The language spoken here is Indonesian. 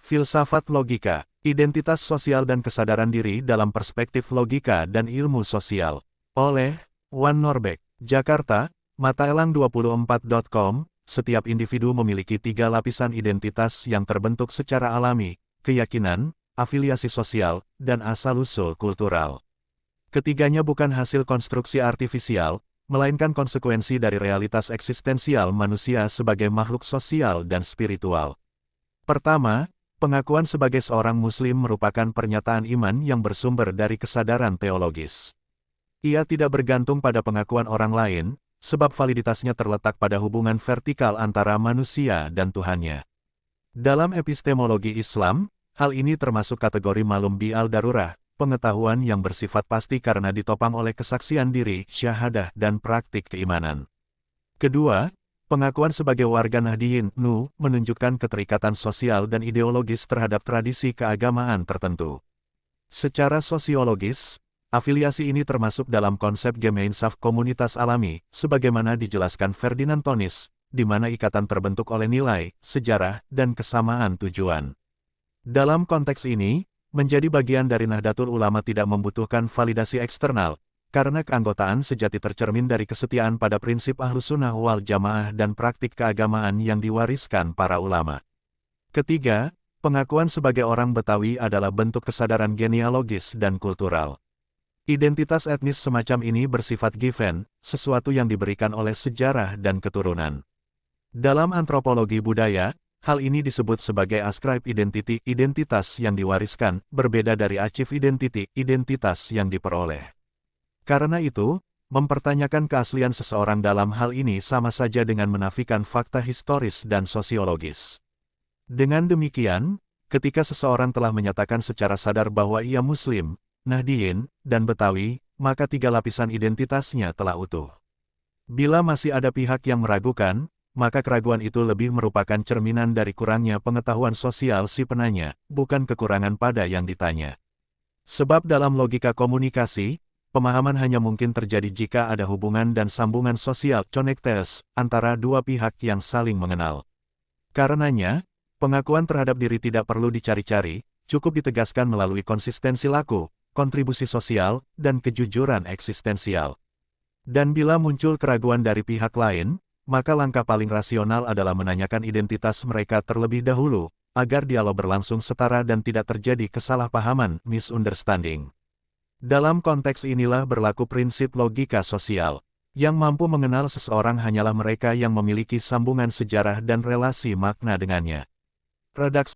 Filsafat logika, identitas sosial dan kesadaran diri dalam perspektif logika dan ilmu sosial. Oleh Wan Norbeck, Jakarta, Mataelang24.com. Setiap individu memiliki 3 lapisan identitas yang terbentuk secara alami: keyakinan, afiliasi sosial, dan asal-usul kultural. Ketiganya bukan hasil konstruksi artifisial, melainkan konsekuensi dari realitas eksistensial manusia sebagai makhluk sosial dan spiritual. Pertama, pengakuan sebagai seorang Muslim merupakan pernyataan iman yang bersumber dari kesadaran teologis. Ia tidak bergantung pada pengakuan orang lain, sebab validitasnya terletak pada hubungan vertikal antara manusia dan Tuhannya. Dalam epistemologi Islam, hal ini termasuk kategori malum bi al-darurah, pengetahuan yang bersifat pasti karena ditopang oleh kesaksian diri, syahadah, dan praktik keimanan. Kedua, pengakuan sebagai warga Nahdiyin, Nu, menunjukkan keterikatan sosial dan ideologis terhadap tradisi keagamaan tertentu. Secara sosiologis, afiliasi ini termasuk dalam konsep Gemeinschaft komunitas alami, sebagaimana dijelaskan Ferdinand Tönnies, di mana ikatan terbentuk oleh nilai, sejarah, dan kesamaan tujuan. Dalam konteks ini, menjadi bagian dari Nahdlatul Ulama tidak membutuhkan validasi eksternal, karena keanggotaan sejati tercermin dari kesetiaan pada prinsip Ahlussunnah wal Jamaah dan praktik keagamaan yang diwariskan para ulama. Ketiga, pengakuan sebagai orang Betawi adalah bentuk kesadaran genealogis dan kultural. Identitas etnis semacam ini bersifat given, sesuatu yang diberikan oleh sejarah dan keturunan. Dalam antropologi budaya, hal ini disebut sebagai ascribed identity, identitas yang diwariskan, berbeda dari achieved identity, identitas yang diperoleh. Karena itu, mempertanyakan keaslian seseorang dalam hal ini sama saja dengan menafikan fakta historis dan sosiologis. Dengan demikian, ketika seseorang telah menyatakan secara sadar bahwa ia Muslim, Nahdiyin, dan Betawi, maka 3 lapisan identitasnya telah utuh. Bila masih ada pihak yang meragukan, maka keraguan itu lebih merupakan cerminan dari kurangnya pengetahuan sosial si penanya, bukan kekurangan pada yang ditanya. Sebab dalam logika komunikasi, pemahaman hanya mungkin terjadi jika ada hubungan dan sambungan sosial connectedness antara dua pihak yang saling mengenal. Karenanya, pengakuan terhadap diri tidak perlu dicari-cari, cukup ditegaskan melalui konsistensi laku, kontribusi sosial, dan kejujuran eksistensial. Dan bila muncul keraguan dari pihak lain, maka langkah paling rasional adalah menanyakan identitas mereka terlebih dahulu, agar dialog berlangsung setara dan tidak terjadi kesalahpahaman, misunderstanding. Dalam konteks inilah berlaku prinsip logika sosial. Yang mampu mengenal seseorang hanyalah mereka yang memiliki sambungan sejarah dan relasi makna dengannya. Redaksi